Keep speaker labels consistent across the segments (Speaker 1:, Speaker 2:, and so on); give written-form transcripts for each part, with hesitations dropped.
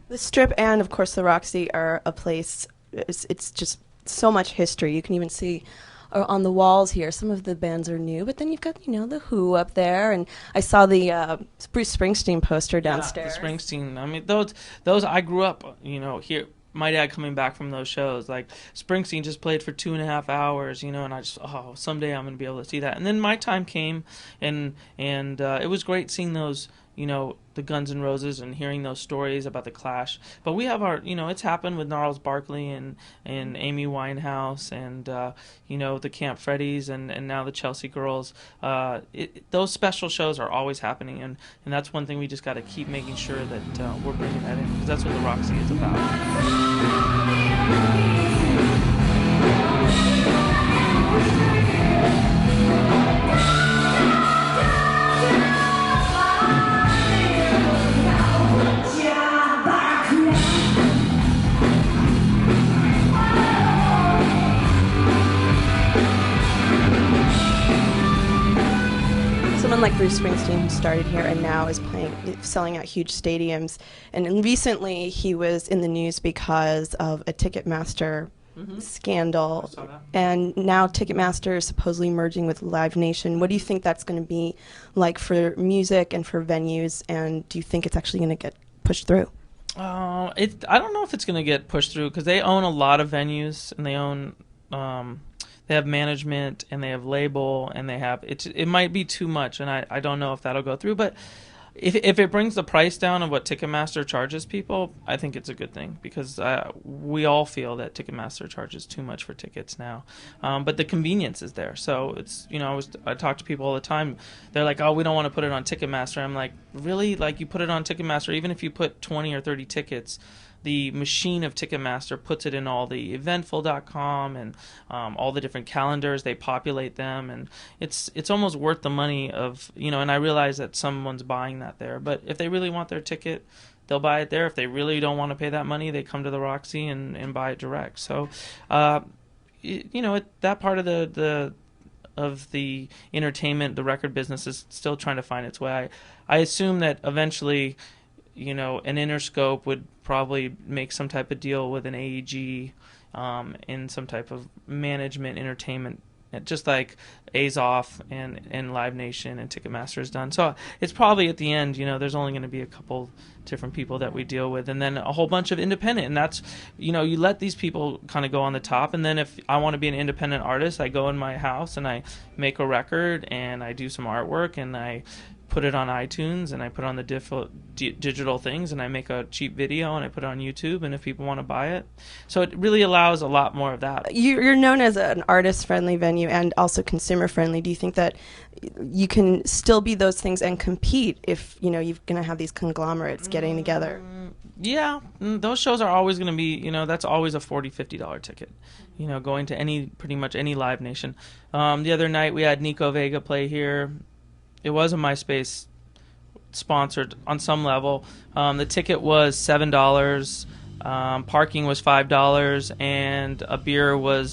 Speaker 1: The Strip and, of course, the Roxy are a place, it's just so much history. You can even see on the walls here, some of the bands are new, but then you've got, the Who up there, and I saw the Bruce Springsteen poster downstairs.
Speaker 2: Yeah, the Springsteen. I mean, those I grew up, here. My dad coming back from those shows, like Springsteen just played for 2.5 hours, and I just, someday I'm going to be able to see that. And then my time came, and it was great seeing those, the Guns N' Roses and hearing those stories about the Clash. But we have our, it's happened with Gnarls Barkley and Amy Winehouse and, the Camp Freddies and now the Chelsea Girls. Those special shows are always happening, and that's one thing we just got to keep making sure that we're bringing that in, because that's what the Roxy is about.
Speaker 1: Someone like Bruce Springsteen, who started here and now is selling out huge stadiums. And recently he was in the news because of a Ticketmaster scandal.
Speaker 2: I saw that.
Speaker 1: And now Ticketmaster is supposedly merging with Live Nation. What do you think that's going to be like for music and for venues? And do you think it's actually going to get pushed through?
Speaker 2: I don't know if it's going to get pushed through, because they own a lot of venues, and they own they have management, and they have label, and they have it might be too much, and I don't know if that'll go through. But if it brings the price down of what Ticketmaster charges people, I think it's a good thing, because we all feel that Ticketmaster charges too much for tickets now. But the convenience is there. So it's, I talk to people all the time. They're like, oh, we don't want to put it on Ticketmaster. I'm like, really? Like, you put it on Ticketmaster, even if you put 20 or 30 tickets, the machine of Ticketmaster puts it in all the Eventful.com and all the different calendars. They populate them, and it's almost worth the money of, and I realize that someone's buying that there. But if they really want their ticket, they'll buy it there. If they really don't want to pay that money, they come to the Roxy and buy it direct. So, that part of the entertainment, the record business, is still trying to find its way. I assume that eventually, an Interscope would probably make some type of deal with an AEG in some type of management entertainment, just like Azoff and Live Nation and Ticketmaster has done. So it's probably at the end, there's only going to be a couple different people that we deal with, and then a whole bunch of independent. And that's, you let these people kind of go on the top. And then if I want to be an independent artist, I go in my house and I make a record and I do some artwork and I put it on iTunes and I put it on the digital things, and I make a cheap video and I put it on YouTube, and if people want to buy it. So it really allows a lot more of that.
Speaker 1: You're known as an artist-friendly venue and also consumer-friendly. Do you think that you can still be those things and compete if, you're going to have these conglomerates getting together?
Speaker 2: Yeah, those shows are always going to be, that's always a $40, $50 ticket, going to pretty much any Live Nation. The other night we had Nico Vega play here. It was a MySpace sponsored on some level. The ticket was $7, parking was $5, and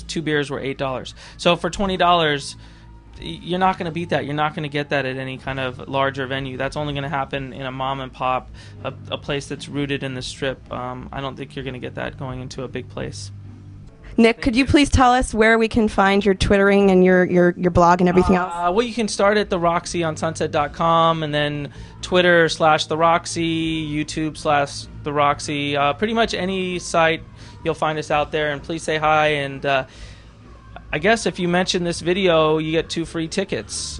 Speaker 2: two beers were $8. So for $20, you're not going to beat that. You're not going to get that at any kind of larger venue. That's only going to happen in a mom and pop, a place that's rooted in the Strip. I don't think you're going to get that going into a big place.
Speaker 1: Nick, could you please tell us where we can find your Twittering and your blog and everything else?
Speaker 2: Well, you can start at the Roxy on Sunset.com, and then Twitter /The Roxy, YouTube /The Roxy. Pretty much any site, you'll find us out there. And please say hi. And I guess if you mention this video, you get 2 free tickets.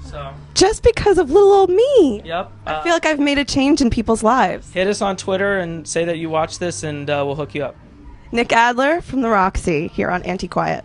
Speaker 2: So
Speaker 1: just because of little old me.
Speaker 2: Yep.
Speaker 1: I feel like I've made a change in people's lives.
Speaker 2: Hit us on Twitter and say that you watch this, and we'll hook you up.
Speaker 1: Nick Adler from the Roxy here on Anti-Quiet.